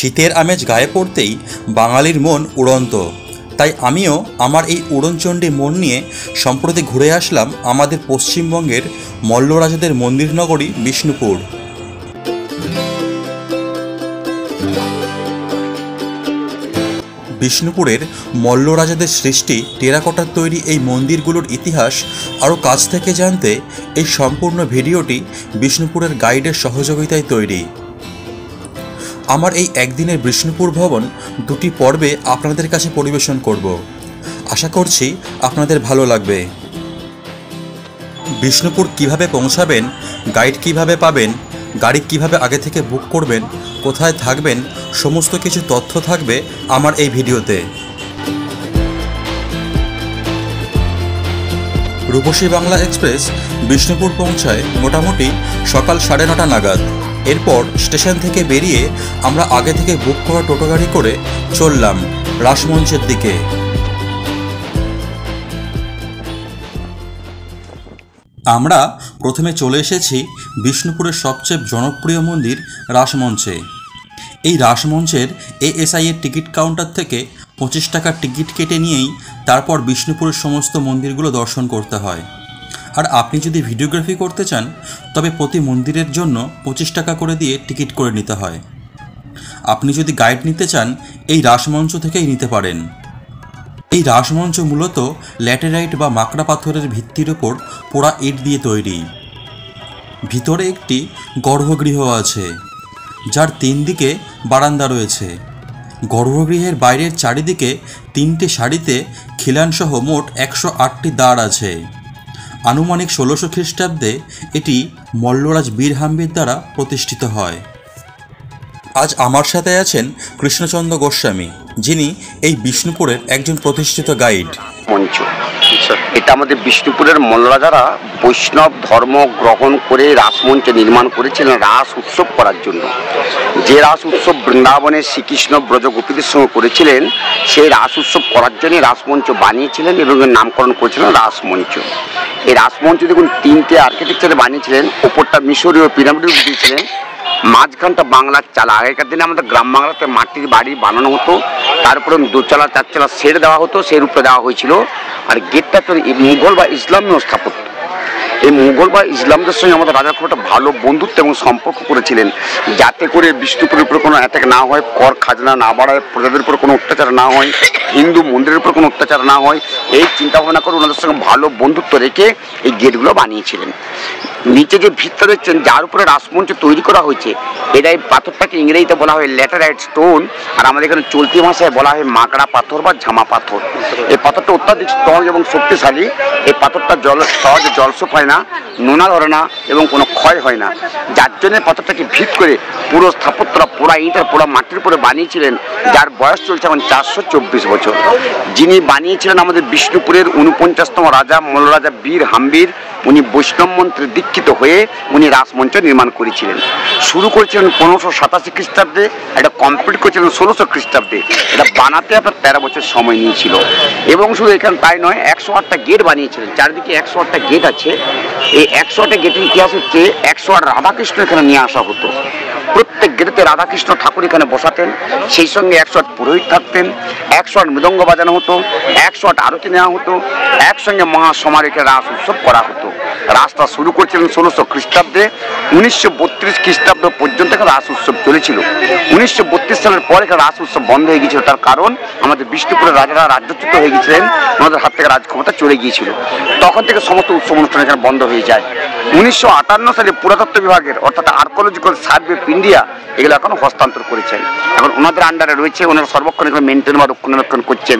শীতের আমেজ গায়ে পড়তেই বাঙালির মন উড়ন্ত। তাই আমিও আমার এই উড়নচণ্ডী মন নিয়ে সম্প্রতি ঘুরে আসলাম আমাদের পশ্চিমবঙ্গের মল্লরাজাদের মন্দির নগরী বিষ্ণুপুর। বিষ্ণুপুরের মল্লরাজাদের সৃষ্টি টেরাকোটার তৈরি এই মন্দিরগুলোর ইতিহাস আরও কাছ থেকে জানতে এই সম্পূর্ণ ভিডিওটি বিষ্ণুপুরের গাইডের সহযোগিতায় তৈরি। আমার এই একদিনের বিষ্ণুপুর ভ্রমণ দুটি পর্বে আপনাদের কাছে পরিবেশন করব। আশা করছি আপনাদের ভালো লাগবে। বিষ্ণুপুর কিভাবে পৌঁছাবেন, গাইড কিভাবে পাবেন, গাড়ি কিভাবে আগে থেকে বুক করবেন, কোথায় থাকবেন, সমস্ত কিছু তথ্য থাকবে আমার এই ভিডিওতে। রূপসী বাংলা এক্সপ্রেস বিষ্ণুপুর পৌঁছায় মোটামুটি সকাল 9:30 নাগাদ। এরপর স্টেশন থেকে বেরিয়ে আমরা আগে থেকে বুক করা টোটো গাড়ি করে চললাম রাসমঞ্চের দিকে। আমরা প্রথমে চলে এসেছি বিষ্ণুপুরের সবচেয়ে জনপ্রিয় মন্দির রাসমঞ্চে। এই রাসমঞ্চের এএসআই এর টিকিট কাউন্টার থেকে 25 টাকার টিকিট কেটে নিয়েই তারপর বিষ্ণুপুরের সমস্ত মন্দিরগুলো দর্শন করতে হয়। আর আপনি যদি ভিডিওগ্রাফি করতে চান তবে প্রতি মন্দিরের জন্য 25 টাকা করে দিয়ে টিকিট করে নিতে হয়। আপনি যদি গাইড নিতে চান এই রাসমঞ্চ থেকেই নিতে পারেন। এই রাসমঞ্চ মূলত ল্যাটেরাইট বা মাকড়া পাথরের ভিত্তির ওপর পোড়া ইট দিয়ে তৈরি। ভিতরে একটি গর্ভগৃহ আছে, যার 3 দিকে বারান্দা রয়েছে। গর্ভগৃহের বাইরের চারিদিকে 3টে সারিতে খিলানসহ মোট 108টি দ্বার আছে। আনুমানিক 1600 খ্রিস্টাব্দে এটি মল্লরাজ বীর হাম্বির দ্বারা প্রতিষ্ঠিত হয়। আজ আমার সাথে আছেন কৃষ্ণচন্দ্র গোস্বামী, যিনি এই বিষ্ণুপুরের একজন প্রতিষ্ঠিত গাইড। মঞ্চ এটা আমাদের বিষ্ণুপুরের মল্লরাজারা বৈষ্ণব ধর্ম গ্রহণ করে রাসমঞ্চ নির্মাণ করেছিলেন রাস উৎসব করার জন্য। যে রাস উৎসব বৃন্দাবনে শ্রীকৃষ্ণ ব্রজগোপীদের সঙ্গে করেছিলেন, সেই রাস উৎসব করার জন্য রাসমঞ্চ বানিয়েছিলেন এবং এর নামকরণ করেছিলেন রাসমঞ্চ। এই রাসমঞ্চ দেখুন 3টে আর্কিটেকচারে বানিয়েছিলেন। ওপরটা মিশরীয় পিরামিড দিয়েছিলেন, মাঝখানটা বাংলার চালা। আগেকার দিনে আমাদের গ্রাম বাংলাতে মাটির বাড়ি বানানো হতো, তারপরে 2 চালা 4 চালা শেড দেওয়া হতো, সেই রূপে দেওয়া হয়েছিল। আর গেটটা তো মুঘল বা ইসলামীয় স্থাপত্য। এই মুঘল বা ইসলামদের সঙ্গে আমাদের রাজা খুব একটা ভালো বন্ধুত্ব এবং সম্পর্ক করেছিলেন, যাতে করে বিষ্ণুপুরের উপরে কোনো অ্যাটাক না হয়, কর খাজনা না বাড়ায়, প্রজাদের উপর কোনো অত্যাচার না হয়, হিন্দু মন্দিরের উপর কোনো অত্যাচার না হয়, এই চিন্তাভাবনা করে ওনাদের সঙ্গে ভালো বন্ধুত্ব রেখে এই গেটগুলো বানিয়েছিলেন। নিচে যে ভিতটা দেখছেন, যার উপরে রাসমঞ্চ তৈরি করা হয়েছে, এটা এই পাথরটাকে ইংরেজিতে বলা হয় ল্যাটেরাইট স্টোন, আর আমাদের এখানে চলতি ভাষায় বলা হয় মাকড়া পাথর বা ঝামা পাথর। এই পাথরটা অত্যাধিক স্ট্রং এবং শক্তিশালী। এই পাথরটা সহজে জলসুপ হয় না, নোনা ধরে না এবং কোনো ক্ষয় হয় না, যার জন্য পাথরটাকে ভিত করে পুরো স্থাপত্যরা পোড়া ইটের পোড়া মাটির উপরে বানিয়েছিলেন, যার বয়স চলছে এখন 424 বছর। যিনি বানিয়েছিলেন আমাদের বিষ্ণুপুরের 49তম রাজা মল্লরাজা বীর হাম্বির। উনি বৈষ্ণব মন্ত্রে দীক্ষিত হয়ে উনি রাসমঞ্চ নির্মাণ করেছিলেন। শুরু করেছিলেন 1587 খ্রিস্টাব্দে, এটা কমপ্লিট করেছিলেন 1600 খ্রিস্টাব্দে। এটা বানাতে আপনার 13 বছর সময় নিয়েছিল। এবং শুধু এখানে তাই নয়, 108টা গেট বানিয়েছিলেন। চারিদিকে 108টা গেট আছে। এই 108টা গেটের ইতিহাস হচ্ছে 108 রাধাকৃষ্ণ এখানে নিয়ে আসা হতো। প্রত্যেক গেটেতে রাধাকৃষ্ণ ঠাকুর এখানে বসাতেন, সেই সঙ্গে 108 পুরোহিত থাকতেন, 108 মৃদঙ্গ বাজানো হতো, 108 আরতি নেওয়া হতো, একসঙ্গে মহাসমারোহে রাস উৎসব করা হতো। রাসটা শুরু করেছিলেন 1600 খ্রিস্টাব্দে। 1932 খ্রিস্টাব্দ পর্যন্ত রাস উৎসব চলেছিল। 1932 সালের পরে রাস উৎসব বন্ধ হয়ে গিয়েছিল। তার কারণ আমাদের বিষ্ণুপুরের রাজারা রাজ্যচ্যুত হয়ে গিয়েছিলেন, ওনাদের হাত থেকে রাজক্ষমতা চলে গিয়েছিল। তখন থেকে সমস্ত উৎসব অনুষ্ঠান এখানে বন্ধ হয়ে যায়। 1958 সালে পুরাতত্ত্ব বিভাগের অর্থাৎ আর্কোলজিক্যাল সার্ভে অফ ইন্ডিয়া এগুলো এখন হস্তান্তর করেছেন। এখন ওনাদের আন্ডারে রয়েছে, ওনারা সর্বক্ষণ এগুলো মেনটেন বা রক্ষণাবেক্ষণ করছেন।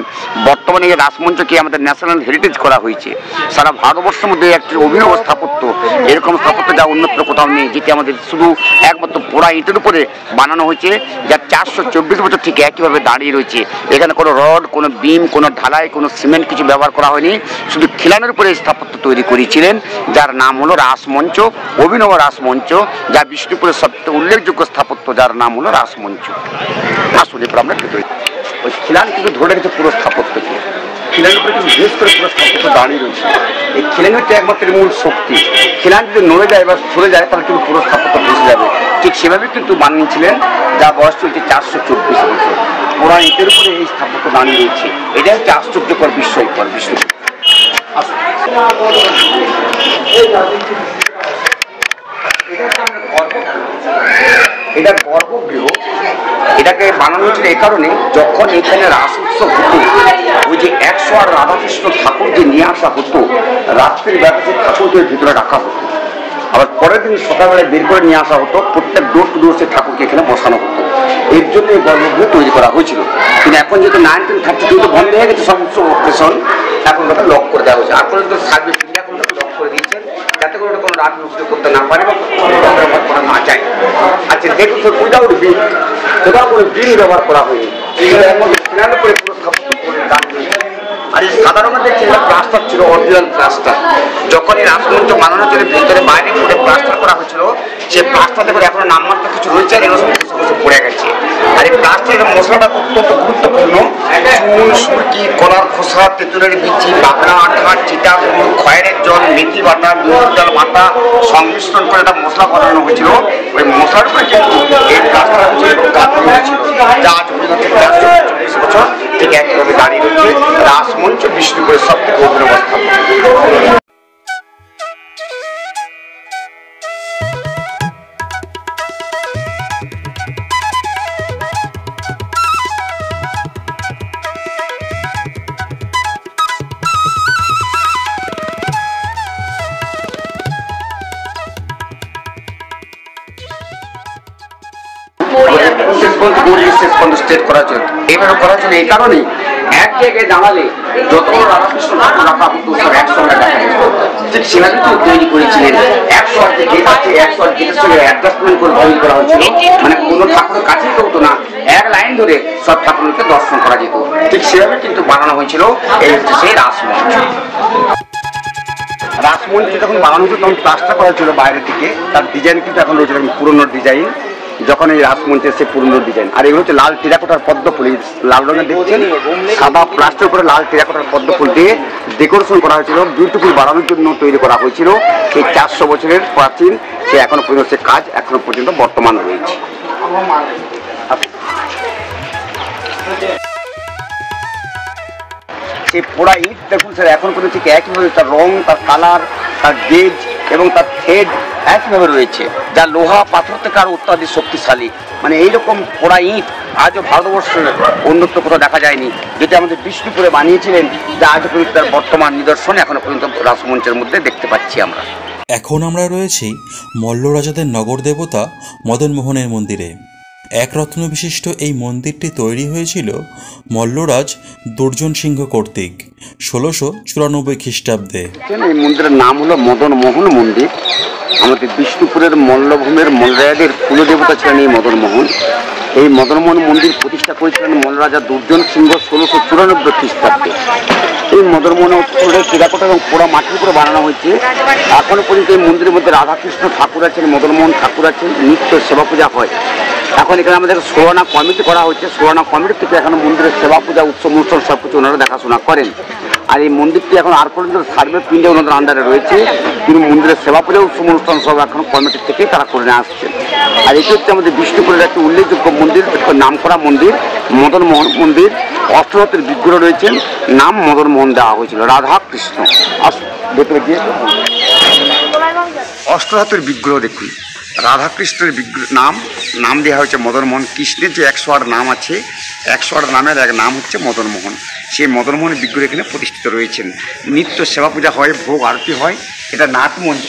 বর্তমানে এই রাসমঞ্চকে আমাদের ন্যাশনাল হেরিটেজ করা হয়েছে। সারা ভারতবর্ষের মধ্যে একটি অভিনব স্থাপত্য, এরকম স্থাপত্য যা অন্যত্র কোথাও নেই, যেটি আমাদের শুধু একমাত্র পোড়া ইটের উপরে বানানো হয়েছে, যা 424 বছর ঠিক একইভাবে দাঁড়িয়ে রয়েছে। এখানে কোনো রড, কোনো বিম, কোনো ঢালাই, কোনো সিমেন্ট কিছু ব্যবহার করা হয়নি। শুধু খিলানের উপরে স্থাপত্য তৈরি করেছিলেন, যার নাম হলো রাসমঞ্চ, অভিনব রাসমঞ্চ, যা বিষ্ণুপুরের সবচেয়ে উল্লেখযোগ্য স্থাপত্য, যার নাম হলো রাসমঞ্চ। আসলে আমরা ওই খিলান কিন্তু ধরে রেখেছে পুরো স্থাপত্যকে। খিলানের উপরে কিন্তু বেশ করে পুরো স্থাপত্য দাঁড়িয়ে রয়েছে। এই খিলান হচ্ছে একমাত্র মূল শক্তি। খিলান যদি নড়ে যায় বা সরে যায়, তাহলে কিন্তু পুরো স্থাপত্য ভেসে যাবে। ঠিক সেভাবে কিন্তু বানিয়েছিলেন, যা বয়স চলছে 424 বছর। পোড়া ইটের উপরে এই স্থাপত্য দাঁড়িয়ে রয়েছে, এটা হচ্ছে আশ্চর্যকর বিস্ময়কর বিষয়। এটা গর্ভগৃহ, এটাকে বানানো হয়েছিল এই কারণে, যখন এখানে রাস উৎসব হতো, ওই যে 108 রাধাকৃষ্ণ ঠাকুর যে নিয়ে আসা হতো, রাত্রির বেলাতে ঠাকুরদের ভিতরে রাখা হতো, আবার পরের দিন সকালবেলায় বের করে নিয়ে আসা হতো, প্রত্যেক ডোর টু ডোর সে ঠাকুরকে এখানে বসানো হতো। এর জন্য এই গর্ভগৃহ তৈরি করা হয়েছিল। কিন্তু এখন যেহেতু 1932 বন্ধ হয়ে গেছে সব উৎসব অকেশন, এখন ওটা লক করে দেওয়া হয়েছে। আর পর্যন্ত সার্ভিস এখন লক করে দিয়েছেন, যাতে করে ওটা কোনো রাত নষ্ট করতে না পারে বা ব্যবহার করা না যায়। আচ্ছা দেখুন, উইদাউট বিল, কোথাও কোনো বিল ব্যবহার করা হয়নি। এর মধ্যে ফিনাল করে পুরো স্থাপত্য করে দান হয়েছে। আর এই সাধারণত দেখছি এটা প্লাস্টার ছিল, অরিজিনাল প্লাস্টার। যখন এই রাসমঞ্চ বানানোর জন্য ভিতরে বাইরে করে প্লাস্টার করা হয়েছিল, সেই প্লাস্টারতে করে এখনো নামমাত্র কিছু রয়েছে, আর এগুলো সব বসে বসে পড়ে গেছে। আর এই প্লাস্টারের মশলাটা অত্যন্ত গুরুত্বপূর্ণ। চুন, সুরকি, কলার খোসা, তেঁতুলের বিচি, বাগড়া, আঠা, চিটা গুড়, খয়েরের জল, মেথি বাটা, বিউলির জল বাটা সংমিশ্রণ করে একটা মশলা বানানো হয়েছিল। ওই মশলার উপরে কিন্তু এই প্লাস্টার হয়েছিল, যা আজ পর্যন্ত 424 বছর ঠিক একইভাবে দাঁড়িয়ে রয়েছে। রাসমঞ্চ বিষ্ণুপুরের সব থেকে অভিনব স্থাপত্য। স্টেট করার জন্য এইভাবে করার জন্য এই কারণেই এক জায়গায় দাঁড়ালে যতগুলো রাধাকৃষ্ণ ঠাকুর রাখা হতো সব একসঙ্গে দেখা যেত। ঠিক সেভাবে তৈরি করেছিলেন। 108 যে গেট আছে, 108 গেটের সঙ্গে অ্যাডজাস্টমেন্ট করে তৈরি করা হয়েছিল, মানে কোনো ঠাকুরের কাছেই হতো না, এক লাইন ধরে সব ঠাকুরকে দর্শন করা যেত। ঠিক সেভাবে কিন্তু বানানো হয়েছিল এই হচ্ছে সেই রাসমঞ্চ। রাসমঞ্চ যখন বানানো হয়েছিল তখন প্লাস্টার করা ছিল বাইরের দিকে, তার ডিজাইন কিন্তু এখন রয়েছে পুরনো ডিজাইন। যখন এই রাসমঞ্চের সে পুরনো ডিজাইন, আর এগুলো হচ্ছে লাল টেরাকোটার পদ্ম ফুল, লাল রঙের দেখছেন, সাদা প্লাস্টার করে লাল টেরাকোটার পদ্ম ফুল দিয়ে ডেকোরেশন করা হয়েছিল, বিউটিফুল বানানোর জন্য তৈরি করা হয়েছিল। সেই 400 বছরের প্রাচীন সে এখনো পর্যন্ত সে কাজ এখনো পর্যন্ত বর্তমান রয়েছে। সেই পোড়া ইট দেখুন স্যার, এখন পর্যন্ত ঠিক একইভাবে তার রং, তার কালার, তার গেজ এবং তার থ্রেড একইভাবে রয়েছে, যা লোহা পাথর থেকে আরো অত্যাধিক শক্তিশালী। মানে এইরকম পোড়া ইট আজও ভারতবর্ষের অন্যত্র কোথাও দেখা যায়নি, যেটা আমাদের বিষ্ণুপুরে বানিয়েছিলেন, যা আজও পর্যন্ত তার বর্তমান নিদর্শন এখনো পর্যন্ত রাসমঞ্চের মধ্যে দেখতে পাচ্ছি আমরা। এখন আমরা রয়েছি মল্ল রাজাদের নগর দেবতা মদনমোহনের মন্দিরে। এক রত্ন বিশিষ্ট এই মন্দিরটি তৈরি হয়েছিল মল্লরাজ দুর্জন সিংহ কর্তৃক 1694 খ্রিস্টাব্দে। এই মন্দিরের নাম হলো মদনমোহন মন্দির। আমাদের বিষ্ণুপুরের মল্লভূমের মল্লরাজাদের কুলদেবতা ছিলেন এই মদনমোহন। এই মদনমোহন মন্দির প্রতিষ্ঠা করেছিলেন মল্লরাজা দুর্জন সিংহ 1694 খ্রিস্টাব্দে। এই মদনমোহন টেরাকোটা এবং পোড়া মাটির উপরে বানানো হয়েছে। এখনো পর্যন্ত এই মন্দিরের মধ্যে রাধাকৃষ্ণ ঠাকুর আছেন, মদনমোহন ঠাকুর আছেন, নিত্য সেবা পূজা হয়। এখন এখানে আমাদের সোলানা কমিটি করা হচ্ছে, সোলানা কমিটি থেকে এখন মন্দিরের সেবা পূজা, উৎসব অনুষ্ঠান সব কিছু ওনারা দেখাশোনা করেন। আর এই মন্দিরটি এখন আর পর্যন্ত সার্ভে পিন্ডে ওনাদের আন্ডারে রয়েছে, কিন্তু মন্দিরের সেবা পূজা, উৎসব অনুষ্ঠান সব এখন কমিটির থেকে তারা করে নিয়ে আসছেন। আর এটি হচ্ছে আমাদের বিষ্ণুপুরের একটি উল্লেখযোগ্য মন্দির, নামকরা মন্দির মদনমোহন মন্দির। অষ্টধাতুর বিগ্রহ রয়েছেন, নাম মদনমোহন দেওয়া হয়েছিল, রাধা কৃষ্ণ। ভেতরে গিয়ে অষ্টধাতুর বিগ্রহ দেখুন, রাধাকৃষ্ণের বিগ্রহ নাম দেওয়া হয়েছে মদনমোহন। কৃষ্ণের যে 108 নাম আছে, 108 নামের এক নাম হচ্ছে মদনমোহন। সেই মদনমোহনের বিগ্রহ এখানে প্রতিষ্ঠিত রয়েছেন। নিত্য সেবা পূজা হয়, ভোগ আরতি হয়। এটা নাটমঞ্চ,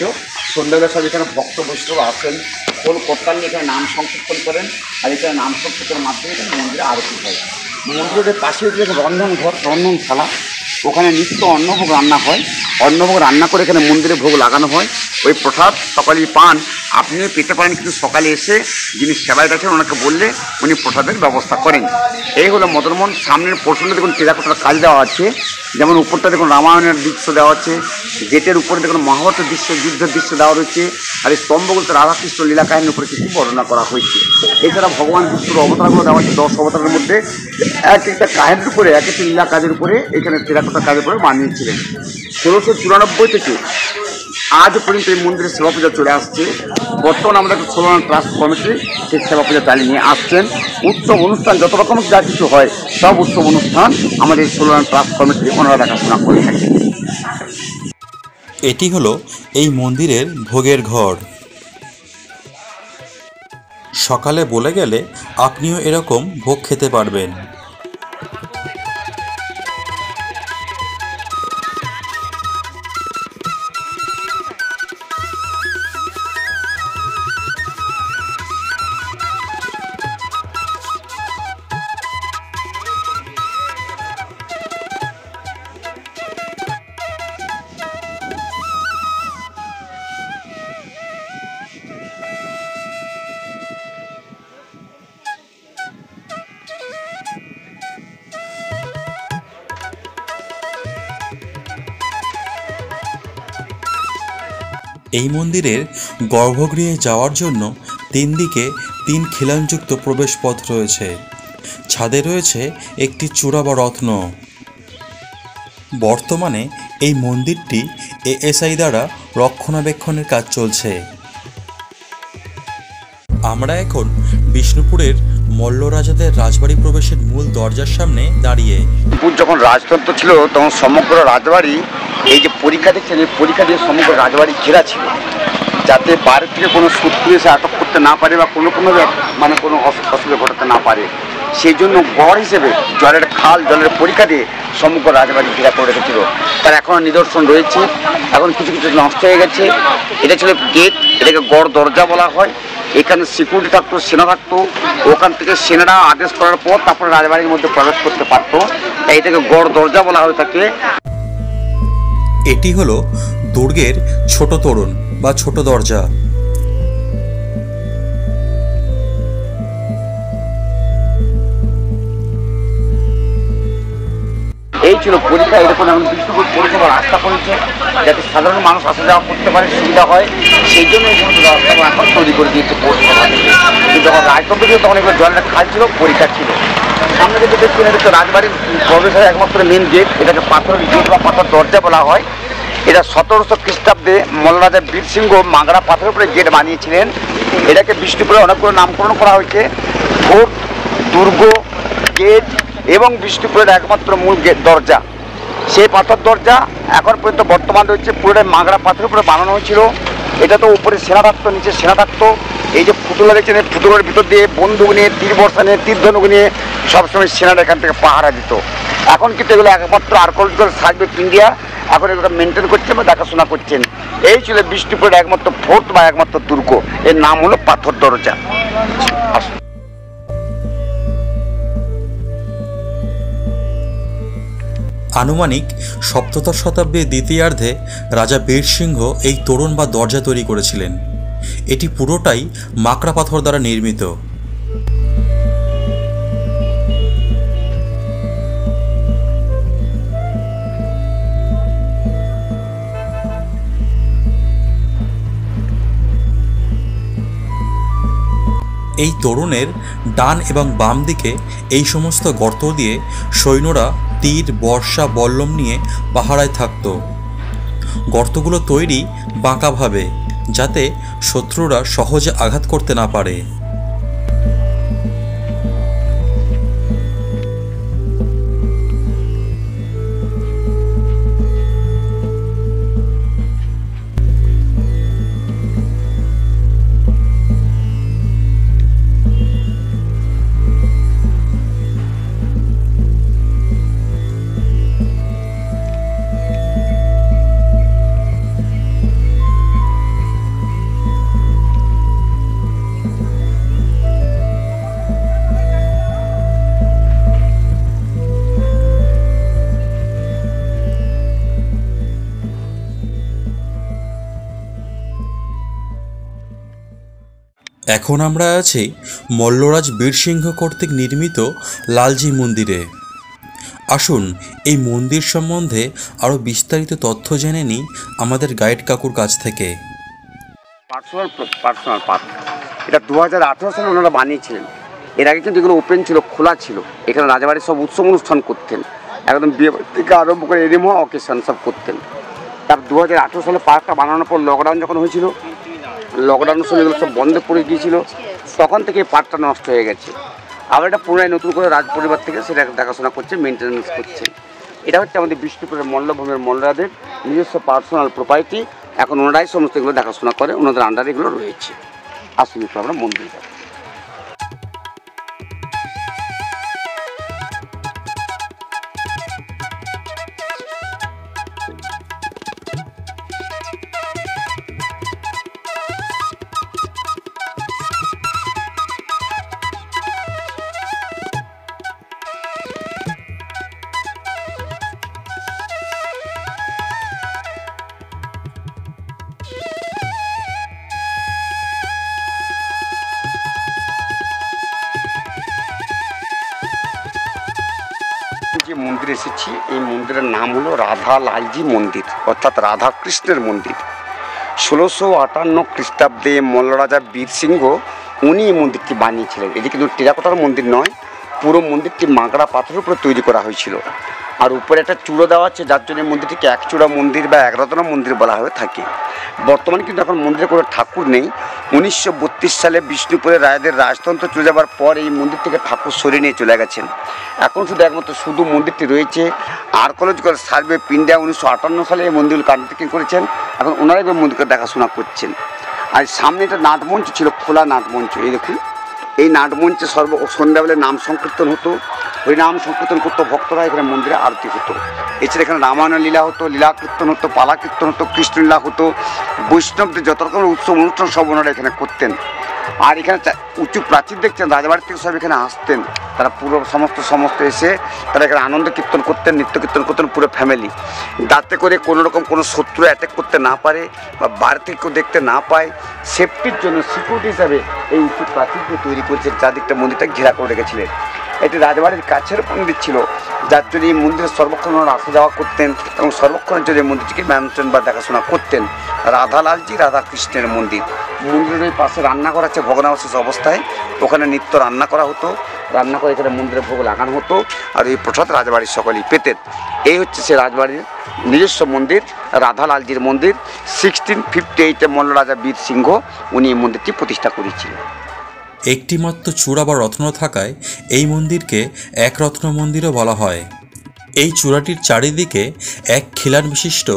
সন্ধ্যাবেলা সব এখানে ভক্ত বৈষ্ণব আসেন, খোল করতাল নিয়ে এখানে নাম সংকীর্তন করেন, আর এখানে নাম সংকীর্তনের মাধ্যমে এখানে মন্দিরে আরতি হয়। মন্দিরের পাশে হচ্ছে রন্ধনঘর, রন্ধনশালা, ওখানে নিত্য অন্নভোগ রান্না হয়। অন্নভোগ রান্না করে এখানে মন্দিরে ভোগ লাগানো হয়। ওই প্রসাদ সকালেই পান, আপনিও পেতে পারেন, কিন্তু সকালে এসে যিনি সেবায় আছেন ওনাকে বললে উনি প্রসাদের ব্যবস্থা করেন। এই হলো মদনমোহন। সামনের পোর্শনে দেখুন টেরাকোটার কাজ দেওয়া আছে, যেমন উপরটা দেখুন রামায়ণের দৃশ্য দেওয়া আছে, গেটের উপরে দেখুন মহাভারতের দৃশ্য, যুদ্ধের দৃশ্য দেওয়া রয়েছে। আর এই স্তম্ভগুলোতে রাধাকৃষ্ণ লীলা কাহিনীর উপরে কিছু বর্ণনা করা হয়েছে। এছাড়া ভগবান বিষ্ণুর অবতারগুলো দেওয়া আছে, 10 অবতারের মধ্যে এক একটা কাহিনীর উপরে, এক একটি লীলা কাজের উপরে এখানে টেরাকোটার কাজের উপরে বানিয়েছিলেন। 1694 থেকে আজ পর্যন্ত এই মন্দিরের সেবা পূজা চলে আসছে। বর্তমানে আমাদের সোলান ট্রাস্ট কমিটি সেই সেবা পূজা চালিয়ে নিয়ে আসছেন। উৎসব অনুষ্ঠান যত রকম যা কিছু হয় সব উৎসব অনুষ্ঠান আমাদের সোলান ট্রাস্ট কমিটি ওনারা দেখাশোনা করে থাকেন। এটি হলো এই মন্দিরের ভোগের ঘর। সকালে বলে গেলে আপনিও এরকম ভোগ খেতে পারবেন। এই মন্দিরের গর্ভগৃহে যাওয়ার জন্য 3 দিকে 3 খিলানযুক্ত প্রবেশপথ রয়েছে। ছাদে রয়েছে একটি চূড়া বা রত্ন। বর্তমানে এই মন্দিরটি এএসআই দ্বারা রক্ষণাবেক্ষণের কাজ চলছে। আমরা এখন বিষ্ণুপুরের মল্ল রাজাদের রাজবাড়ি প্রবেশের মূল দরজার সামনে দাঁড়িয়ে। যখন রাজতন্ত্র ছিল তখন সমগ্র রাজবাড়ি এই যে পরীক্ষা দেখছেন, এই পরীক্ষা দিয়ে সমগ্র রাজবাড়ি ঘেরা ছিল, যাতে বাইরে থেকে কোনো শত্রু এসে আটক করতে না পারে বা কোনোভাবে মানে কোনো অসুবিধা ঘটাতে না পারে। সেই জন্য গড় হিসেবে জলের খাল, জলের পরীক্ষা দিয়ে সমগ্র রাজবাড়ি ঘেরা করে রেখেছিল। তার এখনও নিদর্শন রয়েছে, এখন কিছু কিছু নষ্ট হয়ে গেছে। এটা ছিল গেট, এটাকে গড় দরজা বলা হয়। এখানে সিকিউরিটি থাকতো, সেনা থাকতো। ওখান থেকে সেনারা আদেশ করার পর তারপরে রাজবাড়ির মধ্যে প্রবেশ করতে পারতো, তাই এটাকে গড় দরজা বলা হয়ে থাকে। এটি হলো দুর্গের ছোট তোরণ বা ছোট দরজা। এই ছিল পরীক্ষা। এরকম এখন বিষ্ণুপুর পৌরসভা রাস্তা করেছে যাতে সাধারণ মানুষ আসা যাওয়া করতে পারে, সুবিধা হয়। সেই জন্য এই সমস্ত রাস্তা এখন তৈরি করে দিয়েছে পৌরসভা থেকে। কিন্তু যখন রাজতন্ত্র ছিল তখন এগুলো জলের খাল ছিল, পরীক্ষা ছিল। সামনে যেটা দেখছেন এটা হচ্ছে রাজবাড়ির প্রবেশের একমাত্র মেন গেট। এটাকে পাথরের গেট বা পাথর দরজা বলা হয়। এটা 1700 খ্রিস্টাব্দে মল্লরাজা বীরসিংহ মাগড়া পাথরের উপরে গেট বানিয়েছিলেন। এটাকে বিষ্ণুপুরে অনেকগুলো নামকরণ করা হয়েছে: ফোর্ট, দুর্গ, গেট এবং বিষ্ণুপুরের একমাত্র মূল গেট দরজা। সেই পাথর দরজা এখন পর্যন্ত বর্তমান রয়েছে, পুরোটাই মাগড়া পাথরের উপরে বানানো হয়েছিল। এটা তো উপরে সেনা থাকতো, নিচে সেনা থাকতো। এই যে ফুটুলা দেখছেন, এই ফুটুলার ভিতর দিয়ে বন্দুক নিয়ে, তীর বর্ষা নিয়ে, তীর ধনুক নিয়ে সবসময় সেনারা এখান থেকে পাহারা দিত। এখন কিন্তু এগুলো একমাত্র আর্কিওলজিক্যাল সার্ভে অফ ইন্ডিয়া এখন এগুলো মেনটেন করছেন বা দেখাশোনা করছেন। এই ছিল বিষ্ণুপুরের একমাত্র ফোর্ট বা একমাত্র দুর্গ। এর নাম হলো পাথর দরজা। আনুমানিক ৭ম শতাব্দীর দ্বিতীয়ার্ধে রাজা বীরসিংহ এই তোরণ বা দরজা তৈরি করেছিলেন। এটি পুরোটাই মাকড়া পাথর দ্বারা নির্মিত। এই তোরণের ডান এবং বাম দিকে এই সমস্ত গর্ত দিয়ে সৈন্যরা তীর, বর্ষা, বল্লম নিয়ে পাহারায় থাকত। গর্তগুলো তৈরি বাঁকাভাবে, যাতে শত্রুরা সহজে আঘাত করতে না পারে। এখন আমরা আছি মল্লরাজ বীরসিংহ কর্তৃক নির্মিত লালজি মন্দিরে। আসুন এই মন্দির সম্বন্ধে আরও বিস্তারিত তথ্য জেনে নিই আমাদের গাইড কাকুর কাছ থেকে। পার্সোনাল পার্ক এটা 2018 সালে ওনারা বানিয়েছিলেন। এর আগে কিন্তু এগুলো ওপেন ছিল, খোলা ছিল। এখানে রাজাবাড়ির সব উৎসব অনুষ্ঠান করতেন, একদম বিয়ে থেকে আরম্ভ করে এরিমো অকেশন সব করতেন। তার 2018 সালে পার্কটা বানানোর পর লকডাউন যখন হয়েছিল, লকডাউনের সময় এগুলো সব বন্ধ পড়ে গিয়েছিল, তখন থেকে পার্কটা নষ্ট হয়ে গেছে। আবার এটা পুনরায় নতুন করে রাজ পরিবার থেকে সেটা দেখাশোনা করছে, মেনটেন্যান্স করছে। এটা হচ্ছে আমাদের বিষ্ণুপুরের মল্লভূমের মল্লরাজের নিজস্ব পার্সোনাল প্রপার্টি। এখন ওনারাই সমস্ত এগুলো দেখাশোনা করে, ওনাদের আন্ডারে এগুলো রয়েছে। আসুন একটু আমরা মন্দির যাবো। যে মন্দিরে এসেছি, এই মন্দিরের নাম হলো রাধা লালজি মন্দির, অর্থাৎ রাধা কৃষ্ণের মন্দির। 1658 খ্রিস্টাব্দে মল্লরাজা বীর সিংহ উনি এই মন্দিরটি বানিয়েছিলেন। এটি কিন্তু টেরাকোটার মন্দির নয়, পুরো মন্দিরটি মাগড়া পাথরের উপরে তৈরি করা হয়েছিল। আর উপরে একটা চূড়ো দেওয়া আছে, যার জন্য মন্দিরটিকে একচূড়া মন্দির বা একরত্ন মন্দির বলা হয়ে থাকে। বর্তমানে কিন্তু এখন মন্দিরে কোনো ঠাকুর নেই। 1932 সালে বিষ্ণুপুরের রায়দের রাজতন্ত্র চলে যাবার পর এই মন্দির থেকে ঠাকুর সরিয়ে নিয়ে চলে গেছেন। এখন শুধু একমাত্র শুধু মন্দিরটি রয়েছে। আর্কোলজিক্যাল সার্ভে অফ ইন্ডিয়া 1958 সালে এই মন্দিরগুলো কান্ট্যাক্টিং করেছেন। এখন ওনারাই এই মন্দিরকে দেখাশোনা করছেন। আর সামনে একটা নাটমঞ্চ ছিল, খোলা নাটমঞ্চ। এই দেখুন, এই নাটমঞ্চে সন্ধ্যাবেলায় নাম সংকীর্তন হতো, হরিনাম সংকীর্তন করতো ভক্তরা, এখানে মন্দিরে আরতি হতো। এছাড়া এখানে রামায়ণ লীলা হতো, লীলা কীর্তন হতো, পালা কীর্তন হতো, কৃষ্ণলীলা হতো, বৈষ্ণবদের যত রকমের উৎসব অনুষ্ঠান সব ওনারা এখানে করতেন। আর এখানে উঁচু প্রাচীর দেখছেন, রাজবাড়ি থেকে সব এখানে আসতেন। তারা পুরো সমস্ত এসে তারা এখানে আনন্দ কীর্তন করতেন, নৃত্য কীর্তন করতেন পুরো ফ্যামিলি, যাতে করে কোনো রকম কোনো শত্রু অ্যাটাক করতে না পারে বা বাইরে থেকে কেউ দেখতে না পায়। সেফটির জন্য সিকিউরিটি হিসাবে এই উঁচু প্রাচীরকে তৈরি করেছেন, চারদিকটা মন্দিরটা ঘেরা করে রেখেছিলেন। এটি রাজবাড়ির কাছের মন্দির ছিল, যার জন্য এই মন্দিরে সর্বক্ষণ ওনারা আসা যাওয়া করতেন এবং সর্বক্ষণের জন্য এই মন্দিরটিকে মেনটেন বা দেখাশোনা করতেন। রাধালালজি রাধা কৃষ্ণের মন্দির। মন্দিরের ওই পাশে রান্নাঘর আছে ভগ্নাবশেষ অবস্থায়, ওখানে নিত্য রান্না করা হতো, রান্না করে এখানে মন্দিরে ভোগ লাগানো হতো, আর এই প্রসাদ রাজবাড়ির সকলেই পেতেন। এই হচ্ছে সে রাজবাড়ির নিজস্ব মন্দির, রাধালালজির মন্দির। 1658-এ মল্লরাজা বীর সিংহ উনি এই মন্দিরটি প্রতিষ্ঠা করেছিলেন। একটিমাত্র চূড়া বা রত্ন থাকায় এই মন্দিরকে একরত্ন মন্দিরও বলা হয়। এই চূড়াটির চারিদিকে এক খিলান বিশিষ্ট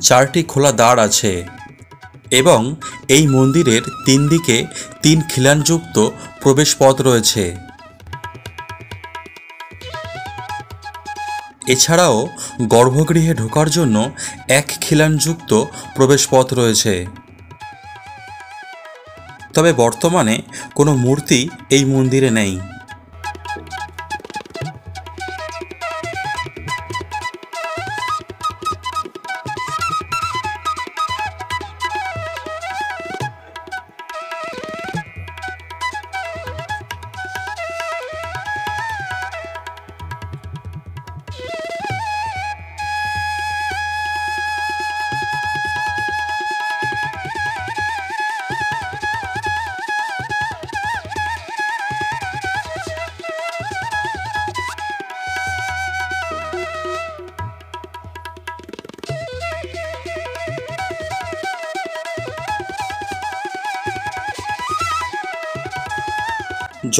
4টি খোলা দ্বার আছে এবং এই মন্দিরের 3 দিকে 3 খিলানযুক্ত প্রবেশ পথ রয়েছে। এছাড়াও গর্ভগৃহে ঢোকার জন্য 1 খিলানযুক্ত প্রবেশ পথ রয়েছে। তবে বর্তমানে কোনো মূর্তি এই মন্দিরে নেই।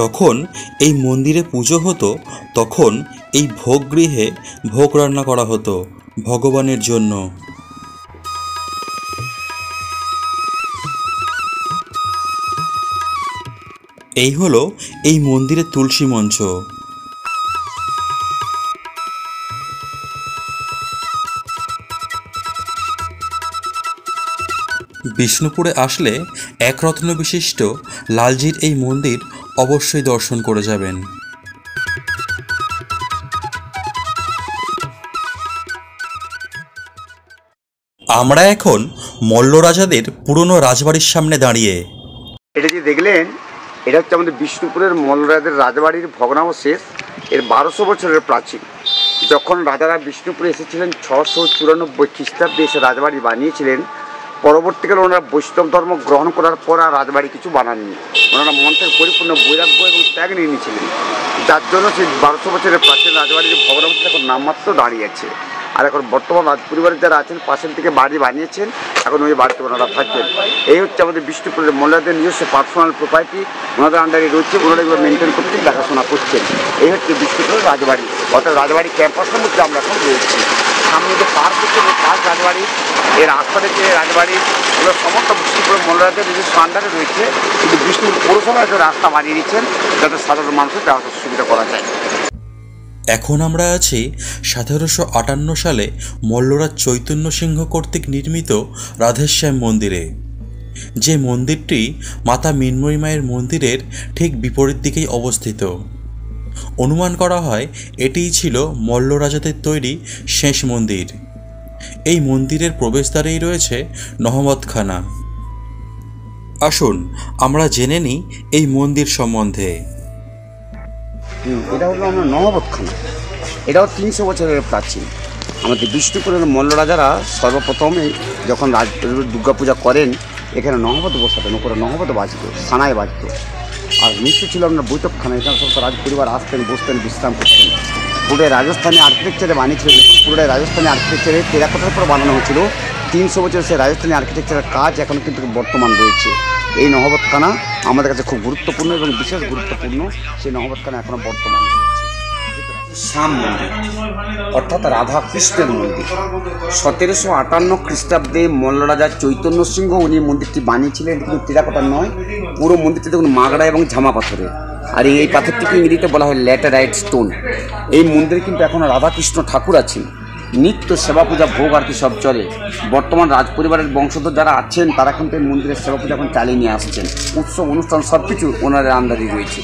যখন এই মন্দিরে পুজো হতো তখন এই ভোগগৃহে ভোগ রান্না করা হতো ভগবানের জন্য। এই হলো এই মন্দিরের তুলসী মঞ্চ। বিষ্ণুপুরে আসলে একরত্ন বিশিষ্ট লালজির এই মন্দির অবশ্যই দর্শন করে যাবেন। আমরা এখন মল্ল রাজাদের পুরনো রাজবাড়ির সামনে দাঁড়িয়ে। এটা যে দেখলেন, এটা হচ্ছে আমাদের বিষ্ণুপুরের মল্লরাজদের রাজবাড়ির ভগ্নাবশেষ। এর 1200 বছরের প্রাচীন। যখন রাজারা বিষ্ণুপুরে এসেছিলেন 694 খ্রিস্টাব্দে এসে রাজবাড়ি বানিয়েছিলেন। পরবর্তীকালে ওনারা বৈষ্ণব ধর্ম গ্রহণ করার পর আর রাজবাড়ি কিছু বানাননি। ওনারা মন্ত্রের পরিপূর্ণ বৈরাগ্য এবং ত্যাগ নিয়ে নিয়েছিলেন, যার জন্য সেই 1200 বছরের প্রাচীন রাজবাড়ির ভগ্নাবশেষ এখন নামমাত্র দাঁড়িয়ে আছে। আর এখন বর্তমান রাজ পরিবারের যারা আছেন পাশের থেকে বাড়ি বানিয়েছেন, এখন ওই বাড়িতে ওনারা থাকেন। এই হচ্ছে আমাদের বিষ্ণুপুরের মোল্লাদের নিজস্ব পার্সোনাল প্রপার্টি, ওনাদের আন্ডারে রয়েছে, ওনারা এগুলো মেনটেন করতে দেখাশোনা করছেন। এই হচ্ছে বিষ্ণুপুরের রাজবাড়ি, অর্থাৎ রাজবাড়ি ক্যাম্পাসের মধ্যে আমরা এখন রয়েছি। সামনে যে পার্ক হচ্ছে এই পার্ক রাজবাড়ি, এর আশপাশে যে রাজবাড়ি এগুলো সমস্ত বিষ্ণুপুরের মোল্লাদের নিজস্ব আন্ডারে রয়েছে। কিন্তু বিষ্ণুপুর পৌরসভায় একটা রাস্তা বানিয়ে দিচ্ছেন যাতে সাধারণ মানুষের যাওয়ার সুবিধা করা যায়। এখন আমরা আছি 1758 সালে মল্লরাজ চৈতন্য সিংহ কর্তৃক নির্মিত রাধেশ্যাম মন্দিরে, যে মন্দিরটি মাতা মৃন্ময়ী মায়ের মন্দিরের ঠিক বিপরীত দিকেই অবস্থিত। অনুমান করা হয় এটিই ছিল মল্ল রাজাদের তৈরি শেষ মন্দির। এই মন্দিরের প্রবেশদ্বারেই রয়েছে নহবতখানা। আসুন আমরা জেনে নিই এই মন্দির সম্বন্ধে। এটা হলো আমরা নহবতখানা, এটাও 300 বছরের প্রাচীন। আমাদের বিষ্ণুপুরের মল্ল রাজারা সর্বপ্রথম যখন দুর্গাপূজা করেন এখানে নহবত বসাতেন, ওপরে নহবত বাজত, সানায় বাজত। আর নিচে ছিল আপনার বৈঠকখানা, এখানে সব রাজ পরিবার আসতেন, বসতেন, বিশ্রাম করতেন। পুরোটাই রাজস্থানী আর্কিটেকচারে বানিয়েছিলেন, পুরোটাই রাজস্থানী আর্কিটেকচারে টেরাকোটার উপর বানানো হয়েছিল। 300 বছরের সেই রাজস্থানী আর্কিটেকচারের কাজ এখন কিন্তু বর্তমান রয়েছে। এই নহবতখানা আমাদের কাছে খুব গুরুত্বপূর্ণ এবং বিশেষ গুরুত্বপূর্ণ। সেই নহবতখানা এখনও বর্তমান রয়েছে। শ্যাম মন্দির অর্থাৎ রাধা কৃষ্ণের মন্দির 1758 খ্রিস্টাব্দে মল্লরাজা চৈতন্য সিংহ উনি মন্দিরটি বানিয়েছিলেন। কিন্তু টেরাকোটার নয়, পুরো মন্দিরটি দেখুন মাগড়া এবং ঝামা পাথরের। আর এই পাথরটিকে ইংরেজিতে বলা হয় ল্যাটেরাইট স্টোন। এই মন্দিরে কিন্তু এখনও রাধাকৃষ্ণ ঠাকুর আছেন, নিত্য সেবা পূজা ভোগ আর কি সব চলে। বর্তমান রাজ পরিবারের বংশধর যারা আছেন তারা কিন্তু এই মন্দিরের সেবা পূজা এখন চালিয়ে নিয়ে আসছেন। উৎসব অনুষ্ঠান সব কিছু ওনাদের আন্ডারে রয়েছে।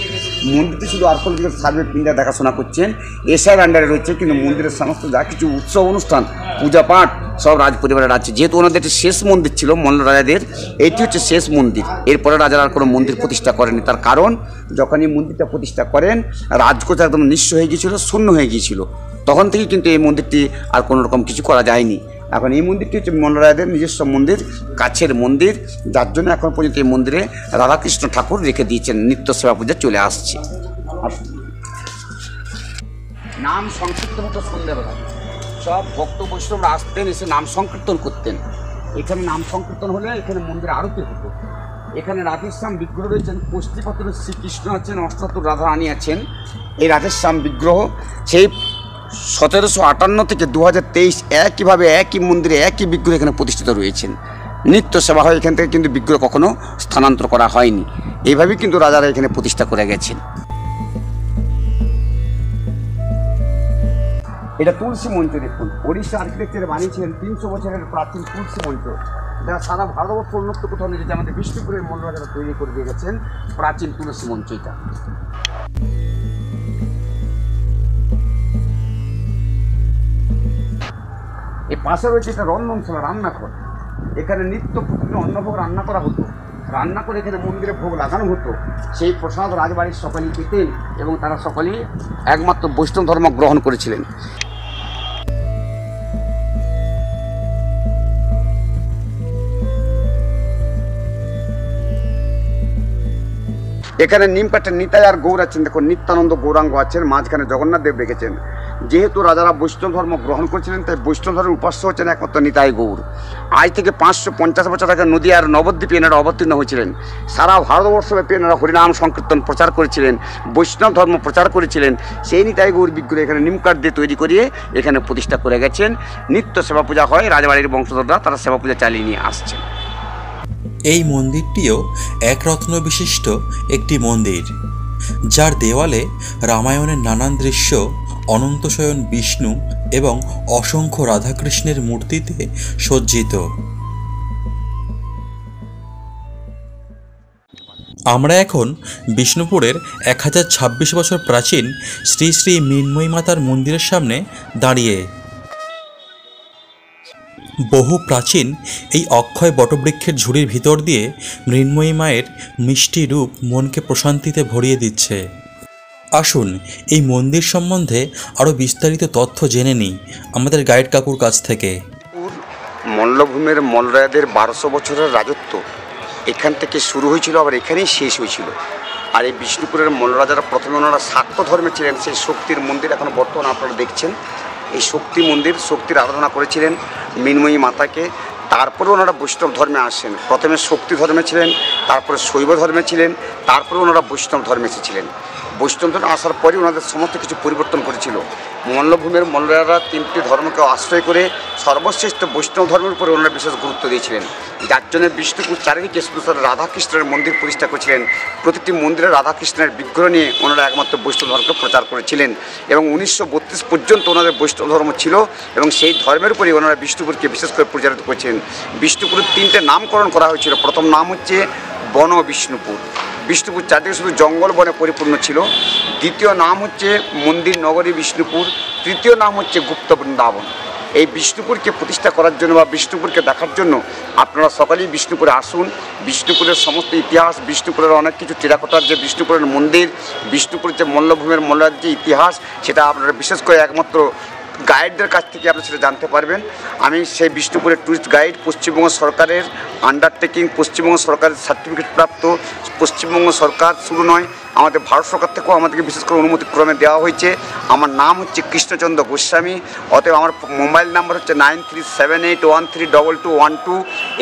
মন্দিরটি শুধু আর্কোলজিক্যাল সার্ভে পিন্ডা দেখাশোনা করছেন, এসআর আন্ডারে রয়েছে। কিন্তু মন্দিরের সমস্ত যা কিছু উৎসব অনুষ্ঠান, পূজা পাঠ সব রাজ পরিবারের আছে। যেহেতু ওনাদের একটি শেষ মন্দির ছিল মল্ল রাজাদের, এটি হচ্ছে শেষ মন্দির। এরপরে রাজারা আর কোনো মন্দির প্রতিষ্ঠা করেনি। তার কারণ যখন এই মন্দিরটা প্রতিষ্ঠা করেন রাজকোষ একদম নিঃস্ব হয়ে গিয়েছিল, শূন্য হয়ে গিয়েছিল। তখন থেকে কিন্তু এই মন্দিরটি আর কোনো রকম কিছু করা যায়নি। এখন এই মন্দিরটি হচ্ছে মল্লরাজাদের নিজস্ব মন্দির, কাছের মন্দির, যার জন্য এখন পর্যন্ত এই মন্দিরে রাধাকৃষ্ণ ঠাকুর রেখে দিয়েছেন, নিত্য সেবা পূজা চলে আসছে। নাম সংকীর্তন হতো সন্ধ্যাবেলা, সব ভক্ত বৈষ্ণবরা আসতেন, এসে নাম সংকীর্তন করতেন। এখানে নাম সংকীর্তন হলে এখানে মন্দিরে আরতি হতো। এখানে রাধেশ্যাম বিগ্রহ রয়েছেন, কষ্টিপত্রে শ্রীকৃষ্ণ আছেন, অষ্টাত্তর রাধারানী আছেন। এই রাধেশ্যাম বিগ্রহ সেই 1758 থেকে 2023 একইভাবে একই মন্দিরে একই বিগ্রহ এখানে প্রতিষ্ঠিত রয়েছেন। নিত্য সেবা হয় এখান থেকে, কিন্তু বিগ্রহ কখনো স্থানান্তর করা হয়নি। এইভাবেই কিন্তু রাজারা এখানে প্রতিষ্ঠা করে গেছেন। এটা তুলসী মঞ্চ দেখুন, ওড়িশা আর্কিটেকচারে বানিয়েছিলেন 300 বছরের প্রাচীন তুলসী মঞ্চ। এটা সারা ভারতবর্ষ উন্নত কোথাও নেই, যেটা আমাদের বিষ্ণুপুরের মল্লরাজারা তৈরি করে দিয়ে গেছেন প্রাচীন তুলসী মঞ্চ। এটা এই পাশে রয়েছে একটা রন্ধনশালা, রান্নাঘর। এখানে নিত্য প্রতিদিন অন্নভোগ রান্না করা হতো, রান্না করে এখানে মন্দিরে ভোগ লাগানো হতো। সেই প্রসাদ রাজবাড়ির সকলেই পেতেন এবং তারা সকলেই একমাত্র বৈষ্ণব ধর্ম গ্রহণ করেছিলেন। এখানে নিমকাঠের নিতাই আর গৌর আছেন, দেখুন নিত্যানন্দ গৌরাঙ্গ আছেন, মাঝখানে জগন্নাথ দেব রেখেছেন। যেহেতু রাজারা বৈষ্ণব ধর্ম গ্রহণ করেছিলেন তাই বৈষ্ণব ধর্মের উপাস্য হচ্ছেন একমাত্র নিতাই গৌর। আজ থেকে 550 বছর আগে নদীয়ার নবদ্বীপে এনারা অবতীর্ণ হয়েছিলেন। সারা ভারতবর্ষব্যাপী এনারা হরিনাম সংকীর্তন প্রচার করেছিলেন, বৈষ্ণব ধর্ম প্রচার করেছিলেন। সেই নিতাই গৌর বিগ্রহ এখানে নিমকাঠ দিয়ে তৈরি করিয়ে এখানে প্রতিষ্ঠা করে গেছেন। নিত্য সেবা পূজা হয়, রাজবাড়ির বংশধররা তারা সেবা পূজা চালিয়ে নিয়ে আসছেন। এই মন্দিরটিও এক রত্ন বিশিষ্ট একটি মন্দির, যার দেওয়ালে রামায়ণের নানান দৃশ্য, অনন্তশয়ন বিষ্ণু এবং অসংখ্য রাধাকৃষ্ণের মূর্তিতে সজ্জিত। আমরা এখন বিষ্ণুপুরের 1026 বছর প্রাচীন শ্রী শ্রী মৃন্ময়ী মাতার মন্দিরের সামনে দাঁড়িয়ে। বহু প্রাচীন এই অক্ষয় বটবৃক্ষের ঝুড়ির ভিতর দিয়ে মৃন্ময়ী মায়ের মিষ্টি রূপ মনকে প্রশান্তিতে ভরিয়ে দিচ্ছে। আসুন এই মন্দির সম্বন্ধে আরও বিস্তারিত তথ্য জেনে নিই আমাদের গাইড কাকুর কাছ থেকে। মল্লভূমের মল্লরাজাদের 1200 বছরের রাজত্ব এখান থেকে শুরু হয়েছিল, আবার এখানেই শেষ হয়েছিল। আর এই বিষ্ণুপুরের মল্লরাজারা প্রথমে ওনারা শাক্ত ধর্মে ছিলেন। সেই শক্তির মন্দির এখন বর্তমানে আপনারা দেখছেন এই শক্তি মন্দির, শক্তির আরাধনা করেছিলেন মৃন্ময়ী মাতাকে। তারপরে ওনারা বৈষ্ণব ধর্মে আসেন। প্রথমে শক্তি ধর্মে ছিলেন, তারপরে শৈব ধর্মে ছিলেন, তারপরে ওনারা বৈষ্ণব ধর্মে এসেছিলেন। বৈষ্ণব ধর্মে আসার পরে ওনাদের সমস্ত কিছু পরিবর্তন করেছিল। মল্লভূমের মল্লরা 3টি ধর্মকে আশ্রয় করে সর্বশ্রেষ্ঠ বৈষ্ণব ধর্মের উপরে ওনারা বিশেষ গুরুত্ব দিয়েছিলেন, যার জন্য বিষ্ণুপুর চারিদিকে শুধু রাধাকৃষ্ণের মন্দির প্রতিষ্ঠা করেছিলেন। প্রতিটি মন্দিরে রাধাকৃষ্ণের বিগ্রহ নিয়ে ওনারা একমাত্র বৈষ্ণব ধর্মকে প্রচার করেছিলেন এবং 1932 পর্যন্ত ওনাদের বৈষ্ণব ধর্ম ছিল এবং সেই ধর্মের উপরে ওনারা বিষ্ণুপুরকে বিশেষ করে প্রচারিত করেছেন। বিষ্ণুপুরের 3টে নামকরণ করা হয়েছিল। প্রথম নাম হচ্ছে বন বিষ্ণুপুর। বিষ্ণুপুর চারদিকে শুধু জঙ্গল বনে পরিপূর্ণ ছিল। দ্বিতীয় নাম হচ্ছে মন্দির নগরী বিষ্ণুপুর। তৃতীয় নাম হচ্ছে গুপ্ত বৃন্দাবন। এই বিষ্ণুপুরকে প্রতিষ্ঠা করার জন্য বা বিষ্ণুপুরকে দেখার জন্য আপনারা সকালেই বিষ্ণুপুরে আসুন। বিষ্ণুপুরের সমস্ত ইতিহাস, বিষ্ণুপুরের অনেক কিছু টেরাকোটার যে বিষ্ণুপুরের মন্দির, বিষ্ণুপুরের যে মল্লভূমের মল্লার যে ইতিহাস, সেটা আপনারা বিশেষ করে একমাত্র গাইডদের কাছ থেকে আপনারা সেটা জানতে পারবেন। আমি সেই বিষ্ণুপুরের ট্যুরিস্ট গাইড, পশ্চিমবঙ্গ সরকারের আন্ডারটেকিং, পশ্চিমবঙ্গ সরকারের সার্টিফিকেট প্রাপ্ত, পশ্চিমবঙ্গ সরকার শুধু নয় আমাদের ভারত সরকার থেকেও আমাদেরকে বিশেষ করে অনুমতিক্রমে দেওয়া হয়েছে। আমার নাম হচ্ছে কৃষ্ণচন্দ্র গোস্বামী। অতএব আমার মোবাইল নাম্বার হচ্ছে 9378132212।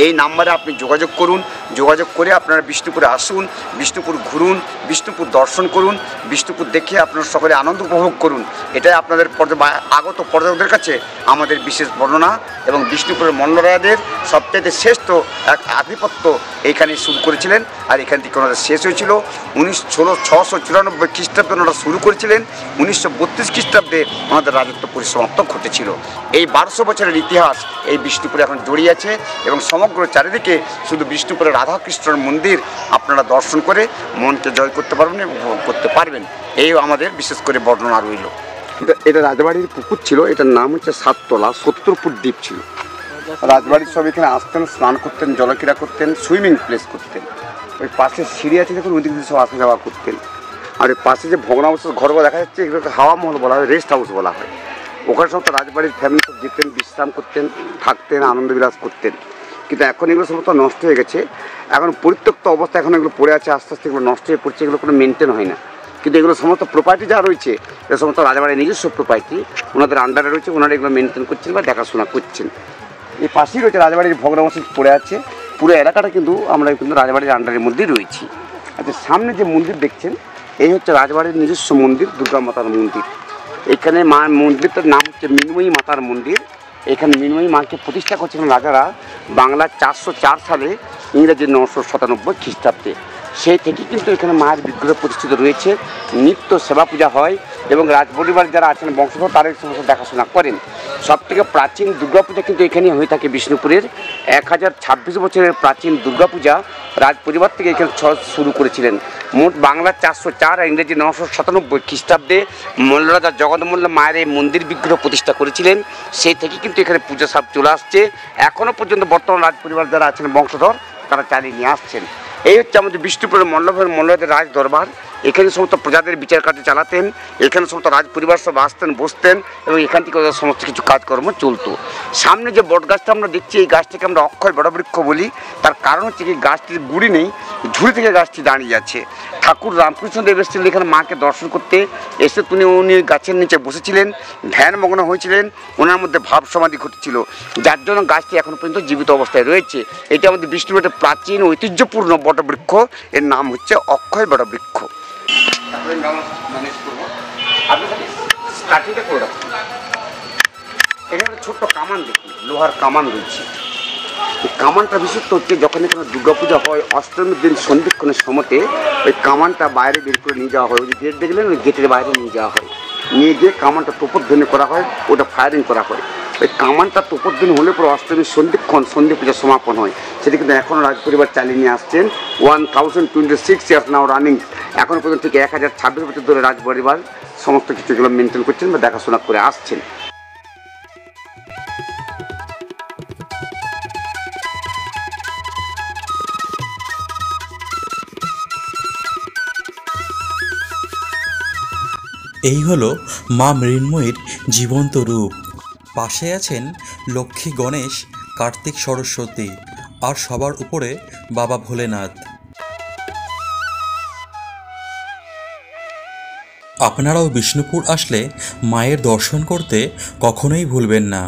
এই নাম্বারে আপনি যোগাযোগ করুন। যোগাযোগ করে আপনারা বিষ্ণুপুরে আসুন, বিষ্ণুপুর ঘুরুন, বিষ্ণুপুর দর্শন করুন, বিষ্ণুপুর দেখে আপনারা সকলে আনন্দ উপভোগ করুন। এটাই আপনাদের আগত পর্যটকদের কাছে আমাদের বিশেষ বর্ণনা। এবং বিষ্ণুপুরের মল্লরাজাদের সবচেয়ে শ্রেষ্ঠ এক আধিপত্য এইখানে শুরু করেছিলেন, আর এখান থেকে ওনাদের শেষ হয়েছিল 1694 খ্রিস্টাব্দে ওনারা শুরু করেছিলেন। 1932 খ্রিস্টাব্দে ওনাদের রাজত্ব পরিসমাপ্ত ঘটেছিল। এই 1200 বছরের ইতিহাস এই বিষ্ণুপুরে এখন জড়িয়ে আছে এবং সমগ্র চারিদিকে শুধু বিষ্ণুপুরের রাধাকৃষ্ণের মন্দির আপনারা দর্শন করে মনকে জয় করতে পারবেন এবং উপভোগ করতে পারবেন। এই আমাদের বিশেষ করে বর্ণনা রইল। এটা রাজবাড়ির পুকুর ছিল, এটার নাম হচ্ছে 7তলা, 70 ফুট দ্বীপ ছিল। রাজবাড়ির সব এখানে আসতেন, স্নান করতেন, জলক্রীড়া করতেন, সুইমিং প্লেস করতেন। ওই পাশে সিঁড়ি আছে দেখুন, ওই দিক দিয়ে সব আসা যাওয়া করতেন। আর ওই পাশে যে ভগ্নাবশেষ ঘরগুলো দেখা যাচ্ছে, এগুলোকে হাওয়া মহল বলা হয়, রেস্ট হাউস বলা হয়। ওখানে সব রাজবাড়ির ফ্যামিলি সব যেতেন, বিশ্রাম করতেন, থাকতেন, আনন্দ বিলাস করতেন। কিন্তু এখন এগুলো সমস্ত নষ্ট হয়ে গেছে। এখন পরিত্যক্ত অবস্থা এখন এগুলো পড়ে আছে, আস্তে আস্তে এগুলো নষ্ট হয়ে পড়ছে, এগুলো কোনো মেনটেন হয় না। কিন্তু এগুলো সমস্ত প্রপার্টি যা রয়েছে, এগুলো সমস্ত রাজবাড়ির নিজস্ব প্রপার্টি, ওনাদের আন্ডারে রয়েছে, ওনারা এগুলো মেনটেন করছেন বা দেখাশোনা করছেন। এই পাশেই রয়েছে রাজবাড়ির ভগ্নাবশেষ পড়ে আছে। পুরো এলাকাটা কিন্তু আমরা কিন্তু রাজবাড়ির আন্ডারের মধ্যেই রয়েছি। আচ্ছা, সামনে যে মন্দির দেখছেন, এই হচ্ছে রাজবাড়ির নিজস্ব মন্দির, দুর্গা মাতার মন্দির। এখানে মন্দিরটার নাম হচ্ছে মৃন্ময়ী মাতার মন্দির। এখানে মৃন্ময়ী মাকে প্রতিষ্ঠা করছিলেন রাজারা বাংলার 404 সালে, ইংরেজি 997 খ্রিস্টাব্দে। সেই থেকে কিন্তু এখানে মায়ের বিগ্রহ প্রতিষ্ঠিত রয়েছে। নিত্য সেবা পূজা হয় এবং রাজপরিবার যারা আছেন বংশধর তারা সমস্ত দেখাশোনা করেন। সবথেকে প্রাচীন দুর্গাপূজা কিন্তু এখানেই হয়ে থাকে বিষ্ণুপুরের। 1026 বছরের প্রাচীন দুর্গাপূজা রাজপরিবার থেকে এখানে শুরু করেছিলেন। মোট বাংলার 404 আর ইংরেজি 997 খ্রিস্টাব্দে মল্লরাজা জগৎমল্ল মায়ের এই মন্দির বিগ্রহ প্রতিষ্ঠা করেছিলেন। সেই থেকে কিন্তু এখানে পূজা সব চলে আসছে। এখনও পর্যন্ত বর্তমান রাজপরিবার যারা আছেন বংশধর তারা চালিয়ে নিয়ে আসছেন। এই হচ্ছে আমাদের বিষ্ণুপুরের মল্লরাজের রাজ দরবার। এখানে সমস্ত প্রজাদের বিচার কার্য চালাতেন, এখানে সমস্ত রাজ পরিবার সব আসতেন, বসতেন এবং এখান থেকে ওদের সমস্ত কিছু কাজকর্ম চলতো। সামনে যে বট গাছটা আমরা দেখছি, এই গাছটাকে আমরা অক্ষয় বটবৃক্ষ বলি। তার কারণ হচ্ছে কি, গাছটির গুড়ি নেই, ঝুড়ি থেকে গাছটি দাঁড়িয়ে আছে। ঠাকুর রামকৃষ্ণদেব এসেছিলেন এখানে মাকে দর্শন করতে। এসে উনি গাছের নিচে বসেছিলেন, ধ্যানমগ্ন হয়েছিলেন, ওনার মধ্যে ভাব সমাধি ঘটেছিল, যার জন্য গাছটি এখন পর্যন্ত জীবিত অবস্থায় রয়েছে। এটা আমাদের বিষ্ণুপুরের প্রাচীন ঐতিহ্যপূর্ণ বটবৃক্ষ, এর নাম হচ্ছে অক্ষয় বটবৃক্ষ। এখানে ছোট্ট কামান দেখি, লোহার কামান রয়েছে। এই কামানটা বিশেষত হচ্ছে যখন এখানে দুর্গাপূজা হয় অষ্টমীর দিন সন্ধিক্ষণের সময়তে ওই কামানটা বাইরে বের করে নিয়ে যাওয়া হয়। ওই যে গেট দেখলেন, ওই গেটের বাইরে নিয়ে যাওয়া হয়, নিয়ে গিয়ে কামানটা তোপধ্বনি করা হয়, ওটা ফায়ারিং করা হয়। ওই কামানটা তোপধ্বনি হলে পরে অষ্টমীর সন্ধি পূজা সমাপন হয়। সেটা কিন্তু এখনও রাজপরিবার চালিয়ে নিয়ে আসছেন। 1026 ইয়ার্স নাও রানিং। এখনও পর্যন্ত থেকে 1026 বছর ধরে রাজপরিবার সমস্ত কিছু এগুলো মেনটেন করছেন বা দেখাশোনা করে আসছেন। এই হলো মা মৃন্ময়ীর জীবন্ত রূপ। পাশে আছেন লক্ষ্মী, গণেশ, কার্তিক, সরস্বতী আর সবার উপরে বাবা ভোলেনাথ। আপনারাও বিষ্ণুপুর আসলে মায়ের দর্শন করতে কখনোই ভুলবেন না।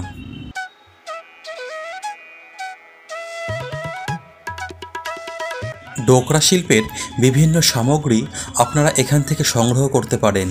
ডোকরা শিল্পের বিভিন্ন সামগ্রী আপনারা এখান থেকে সংগ্রহ করতে পারেন।